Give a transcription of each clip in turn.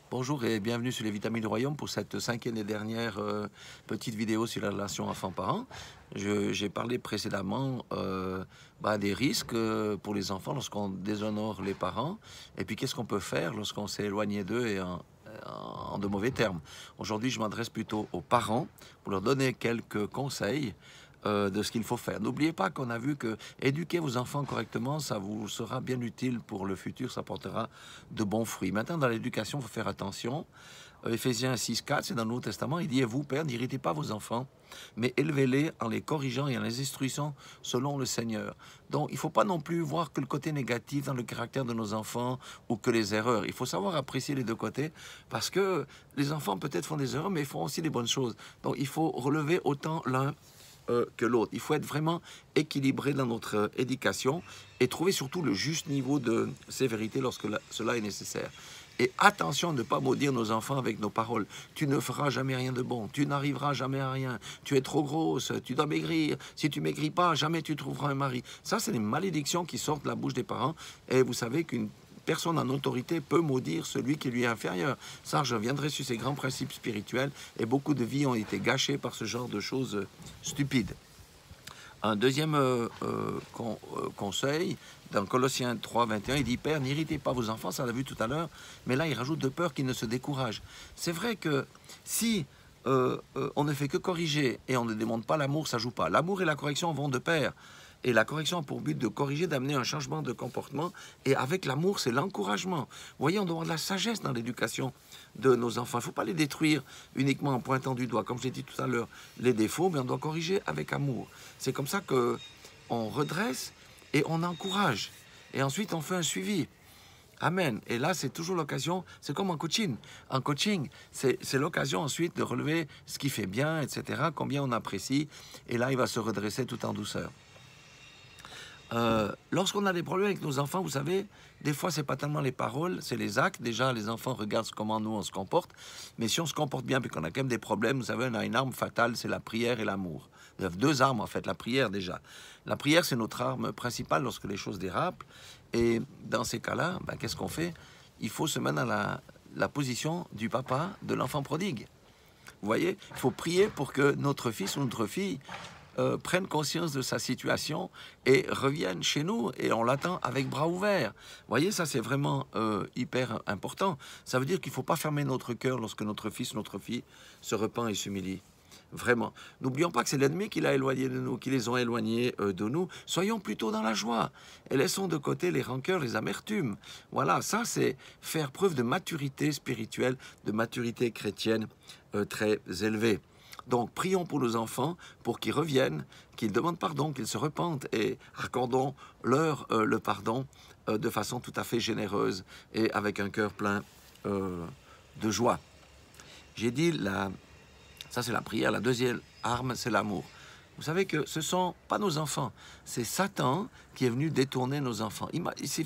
Bonjour et bienvenue sur les Vitamines du Royaume pour cette cinquième et dernière petite vidéo sur la relation enfant-parent. J'ai parlé précédemment des risques pour les enfants lorsqu'on déshonore les parents et puis qu'est-ce qu'on peut faire lorsqu'on s'est éloigné d'eux et en de mauvais termes. Aujourd'hui, je m'adresse plutôt aux parents pour leur donner quelques conseils de ce qu'il faut faire. N'oubliez pas qu'on a vu que éduquer vos enfants correctement, ça vous sera bien utile pour le futur, ça portera de bons fruits. Maintenant, dans l'éducation, il faut faire attention. Éphésiens 6,4, c'est dans le Nouveau Testament, il dit « Et vous, pères, n'irritez pas vos enfants, mais élevez-les en les corrigeant et en les instruisant selon le Seigneur. » Donc, il ne faut pas non plus voir que le côté négatif dans le caractère de nos enfants ou que les erreurs. Il faut savoir apprécier les deux côtés parce que les enfants peut-être font des erreurs, mais ils font aussi des bonnes choses. Donc, il faut relever autant l'un que l'autre. Il faut être vraiment équilibré dans notre éducation et trouver surtout le juste niveau de sévérité lorsque cela est nécessaire. Et attention à ne pas maudire nos enfants avec nos paroles. Tu ne feras jamais rien de bon, tu n'arriveras jamais à rien, tu es trop grosse, tu dois maigrir, si tu maigris pas, jamais tu trouveras un mari. Ça, c'est des malédictions qui sortent de la bouche des parents. Et vous savez qu'une personne en autorité peut maudire celui qui lui est inférieur. Ça, je reviendrai sur ces grands principes spirituels et beaucoup de vies ont été gâchées par ce genre de choses stupides. Un deuxième conseil, dans Colossiens 3, 21, il dit « Père, n'irritez pas vos enfants », ça l'a vu tout à l'heure, mais là, il rajoute de peur qu'ils ne se découragent. C'est vrai que si on ne fait que corriger et on ne démontre pas l'amour, ça ne joue pas. L'amour et la correction vont de pair. Et la correction a pour but de corriger, d'amener un changement de comportement. Et avec l'amour, c'est l'encouragement. Vous voyez, on doit avoir de la sagesse dans l'éducation de nos enfants. Il ne faut pas les détruire uniquement en pointant du doigt. Comme je l'ai dit tout à l'heure, les défauts, mais on doit corriger avec amour. C'est comme ça qu'on redresse et on encourage. Et ensuite, on fait un suivi. Amen. Et là, c'est toujours l'occasion, c'est comme en coaching. En coaching, c'est l'occasion ensuite de relever ce qui fait bien, etc., combien on apprécie. Et là, il va se redresser tout en douceur. Lorsqu'on a des problèmes avec nos enfants, vous savez, des fois, c'est pas tellement les paroles, c'est les actes. Déjà, les enfants regardent comment nous, on se comporte. Mais si on se comporte bien, puis qu'on a quand même des problèmes, vous savez, on a une arme fatale, c'est la prière et l'amour. Il y a deux armes, en fait. La prière, déjà. La prière, c'est notre arme principale lorsque les choses dérapent. Et dans ces cas-là, qu'est-ce qu'on fait? Il faut se mettre dans la position du papa de l'enfant prodigue. Vous voyez, il faut prier pour que notre fils ou notre fille prenne conscience de sa situation et revienne chez nous et on l'attend avec bras ouverts. Vous voyez, ça c'est vraiment hyper important. Ça veut dire qu'il ne faut pas fermer notre cœur lorsque notre fils, notre fille se repent et s'humilie. Vraiment. N'oublions pas que c'est l'ennemi qui l'a éloigné de nous, qui les ont éloignés de nous. Soyons plutôt dans la joie et laissons de côté les rancœurs, les amertumes. Voilà, ça c'est faire preuve de maturité spirituelle, de maturité chrétienne très élevée. Donc, prions pour nos enfants, pour qu'ils reviennent, qu'ils demandent pardon, qu'ils se repentent et accordons-leur le pardon de façon tout à fait généreuse et avec un cœur plein de joie. J'ai dit, ça c'est la prière, la deuxième arme, c'est l'amour. Vous savez que ce ne sont pas nos enfants, c'est Satan qui est venu détourner nos enfants. Il ne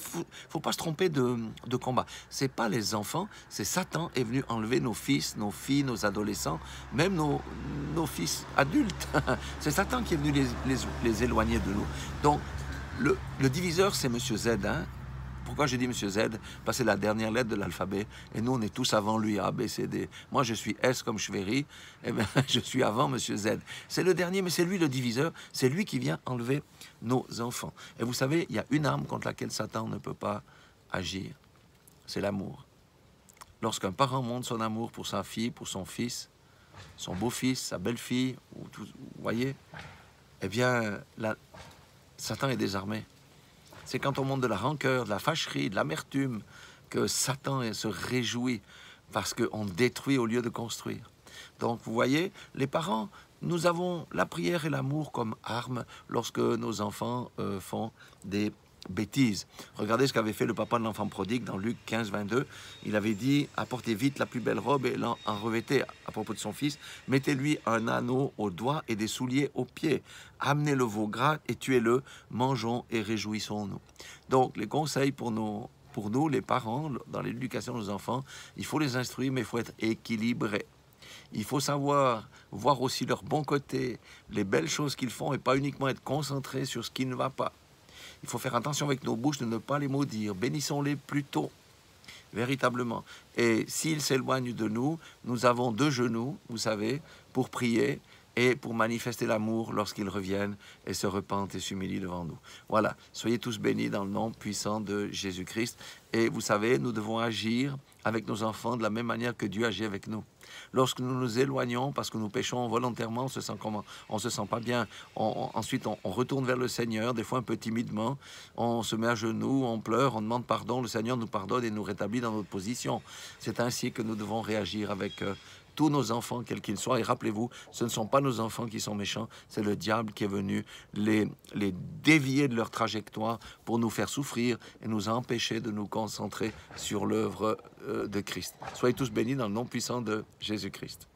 faut pas se tromper de combat. Ce n'est pas les enfants, c'est Satan est venu enlever nos fils, nos filles, nos adolescents, même nos fils adultes. C'est Satan qui est venu les éloigner de nous. Donc, le diviseur, c'est Monsieur Z. Hein? Pourquoi j'ai dit Monsieur Z? Parce que c'est la dernière lettre de l'alphabet. Et nous, on est tous avant lui, A, B, C, D. Moi, je suis S comme Chvéry. Eh bien, je suis avant Monsieur Z. C'est le dernier, mais c'est lui le diviseur. C'est lui qui vient enlever nos enfants. Et vous savez, il y a une arme contre laquelle Satan ne peut pas agir. C'est l'amour. Lorsqu'un parent montre son amour pour sa fille, pour son fils, son beau-fils, sa belle-fille, vous voyez, eh bien, Satan est désarmé. C'est quand on montre de la rancœur, de la fâcherie, de l'amertume, que Satan se réjouit parce qu'on détruit au lieu de construire. Donc, vous voyez, les parents, nous avons la prière et l'amour comme arme lorsque nos enfants font des bêtises. Regardez ce qu'avait fait le papa de l'enfant prodigue dans Luc 15, 22. Il avait dit « Apportez vite la plus belle robe et en revêtez à propos de son fils. Mettez-lui un anneau au doigt et des souliers aux pieds. Amenez le veau gras et tuez-le. Mangeons et réjouissons-nous. » Donc, les conseils pour nous, les parents, dans l'éducation de nos enfants, il faut les instruire, mais il faut être équilibré. Il faut savoir voir aussi leurs bons côtés, les belles choses qu'ils font et pas uniquement être concentré sur ce qui ne va pas. Il faut faire attention avec nos bouches de ne pas les maudire. Bénissons-les plutôt. véritablement. Et s'il s'éloigne de nous, nous avons 2 genoux, vous savez, pour prier et pour manifester l'amour lorsqu'ils reviennent et se repentent et s'humilient devant nous. Voilà, soyez tous bénis dans le nom puissant de Jésus-Christ. Et vous savez, nous devons agir avec nos enfants de la même manière que Dieu agit avec nous. Lorsque nous nous éloignons parce que nous péchons volontairement, on se sent comment? On se sent pas bien. Ensuite, on retourne vers le Seigneur, des fois un peu timidement. On se met à genoux, on pleure, on demande pardon. Le Seigneur nous pardonne et nous rétablit dans notre position. C'est ainsi que nous devons réagir avec tous nos enfants, quels qu'ils soient. Et rappelez-vous, ce ne sont pas nos enfants qui sont méchants, c'est le diable qui est venu les dévier de leur trajectoire pour nous faire souffrir et nous empêcher de nous concentrer sur l'œuvre de Christ. Soyez tous bénis dans le nom puissant de Jésus-Christ.